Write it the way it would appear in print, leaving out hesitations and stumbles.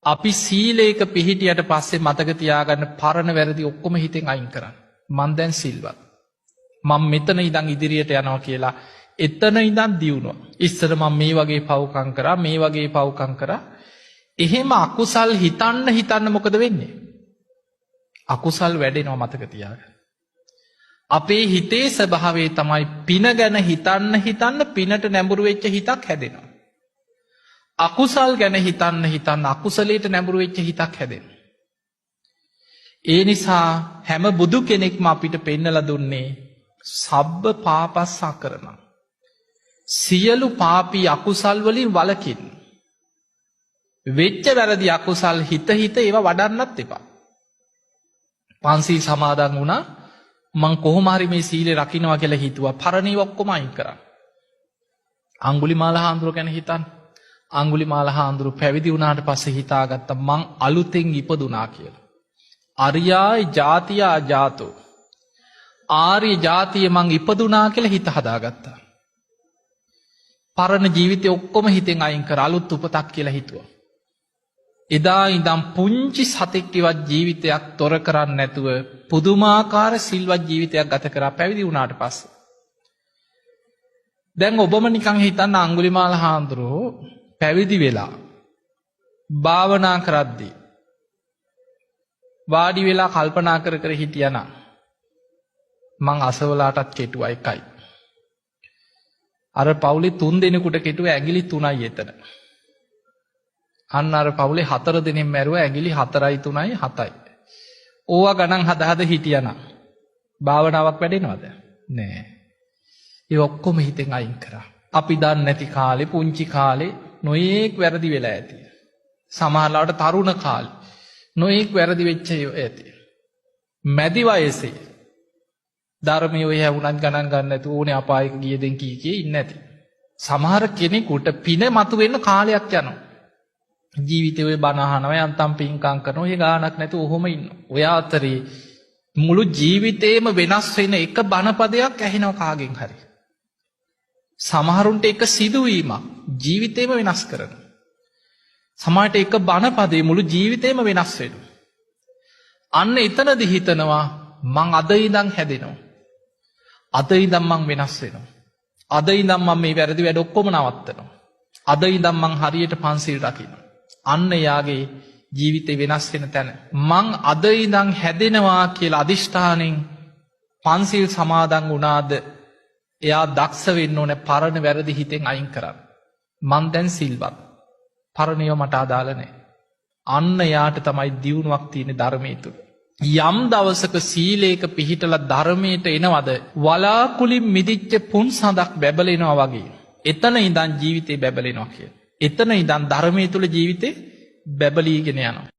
අපි සීලේක පිහිටියට පස්සේ මතක තියාගන්න පරණ වැරදි ඔක්කොම හිතෙන් අයින් කරන්න. මං දැන් සිල්වත්. මම මෙතන ඉඳන් ඉදිරියට යනවා කියලා එතන ඉඳන් දියුණුව. ඉස්සර මම මේ වගේ පව්කම් කරා, මේ වගේ පව්කම් කරා. එහෙම අකුසල් හිතන්න මොකද වෙන්නේ? අකුසල් වැඩෙනවා මතක තියාගන්න. අපේ හිතේ ස්වභාවය තමයි පින ගැන හිතන්න පිනට නැඹුරු වෙච්ච හිතක් හැදෙනවා. අකුසල් ගැන හිතන්න අකුසලයට නැඹුරු වෙච්ච හිතක් හැදෙනවා. ඒ නිසා හැම බුදු කෙනෙක්ම අපිට පෙන්නලා දුන්නේ සබ්බ පාපස්සා කරනවා. සියලු පාපී අකුසල් වලින් වළකින්න. වෙච්ච වැරදි අකුසල් හිත ඒවා වඩන්නත් එපා. පන්සිල් සමාදන් වුණා මං කොහොම හරි මේ සීලය රකින්නවා කියලා හිතුවා. පරණ ඒවා ඔක්කොම අයින් කරා. අඟුලිමාල හාමුදුරුවෝ ගැන හිතන්න. අඟුලිමාල හාමුදුරුවෝ පැවිදි වුණාට පස්සේ හිතාගත්තා මං අලුතෙන් ඉපදුනා කියලා. අරියායි ජාතියා ජාතෝ. ආර්ය ජාතිය මං ඉපදුනා කියලා හිත හදාගත්තා. පරණ ජීවිතේ ඔක්කොම හිතෙන් අයින් කර අලුත් උපතක් කියලා හිතුවා. එදා ඉඳන් පුංචි සතෙක්වත් ජීවිතයක් තොර කරන්නේ නැතුව පුදුමාකාර සිල්වත් ජීවිතයක් ගත කරා පැවිදි වුණාට පස්සේ. දැන් ඔබම නිකන් හිතන්න අඟුලිමාල හාමුදුරුවෝ පැවිදි වෙලා භාවනා කරද්දී වාඩි වෙලා කල්පනා කර හිටියනම් මං අසවලාටත් කෙටුවා එකයි. අර පවුලේ 3 දෙනෙකුට කෙටුවා ඇඟිලි 3යි එතන. අන්න අර පවුලේ 4 දෙනෙක් මැරුවා ඇඟිලි 4යි 3යි 7යි. ඕවා ගණන් හද හිටියනම් භාවනාවක් වැඩෙනවද? නෑ. ඒ ඔක්කොම හිතෙන් අයින් කරා. අපි දන්නේ නැති කාලේ පුංචි කාලේ නොයේක් වැරදි වෙලා ඇති. සමහරවිට තරුණ කාලේ නොයේක් වැරදි වෙච්ච ඇති. මැදි වයසේ ධර්මයේ ඔය හැවුණත් ගණන් ගන්න නැතුව ඕනේ අපායක ගිය දෙන් කී ඉන්නේ නැති. සමහර කෙනෙකුට පින මතුවෙන්න කාලයක් යනවා. ජීවිතේ ඔය බණ අහනවා යන්තම් පින්කම් කරනවා. ඔය ගානක් නැතුව ඔහොම ඉන්නවා. ඔය අතරේ මුළු ජීවිතේම වෙනස් වෙන එක බණපදයක් ඇහෙනවා කාගෙන් හරි. සමහරුන්ට එක සිදුවීමක් ජීවිතේම වෙනස් කරනවා. සමහරට එක බණපදේ මුළු ජීවිතේම වෙනස් වෙනවා. අන්න එතනදි හිතනවා මං අද ඉඳන් හැදෙනවා. අද ඉඳන් මං වෙනස් වෙනවා. අද ඉඳන් මම මේ වැරදි වැඩ ඔක්කොම නවත්තනවා. අද ඉඳන් මං හරියට පන්සිල් රකින්නවා. අන්න යාගේ ජීවිතේ වෙනස් වෙන තැන මං අද ඉඳන් හැදෙනවා කියලා අදිෂ්ඨානෙන් පන්සිල් සමාදන් වුණාද එයා දක්ෂ වෙන්න ඕනේ පරණ වැරදි හිතෙන් අයින් කරන්න. මං දැන් සිල්වත්. පරණියව මට අදාළ නැහැ. අන්න යාට තමයි දියුණුවක් තියෙන්නේ ධර්මයේ තුල. යම් දවසක සීලේක පිහිටලා ධර්මයට එනවද වලාකුලින් මිදිච්ච පුන් සඳක් බැබලෙනවා වගේ. එතන ඉඳන් ජීවිතේ බැබලෙනවා කියලා. එතන ඉඳන් ධර්මයේ තුල ජීවිතේ බැබලීගෙන යනවා.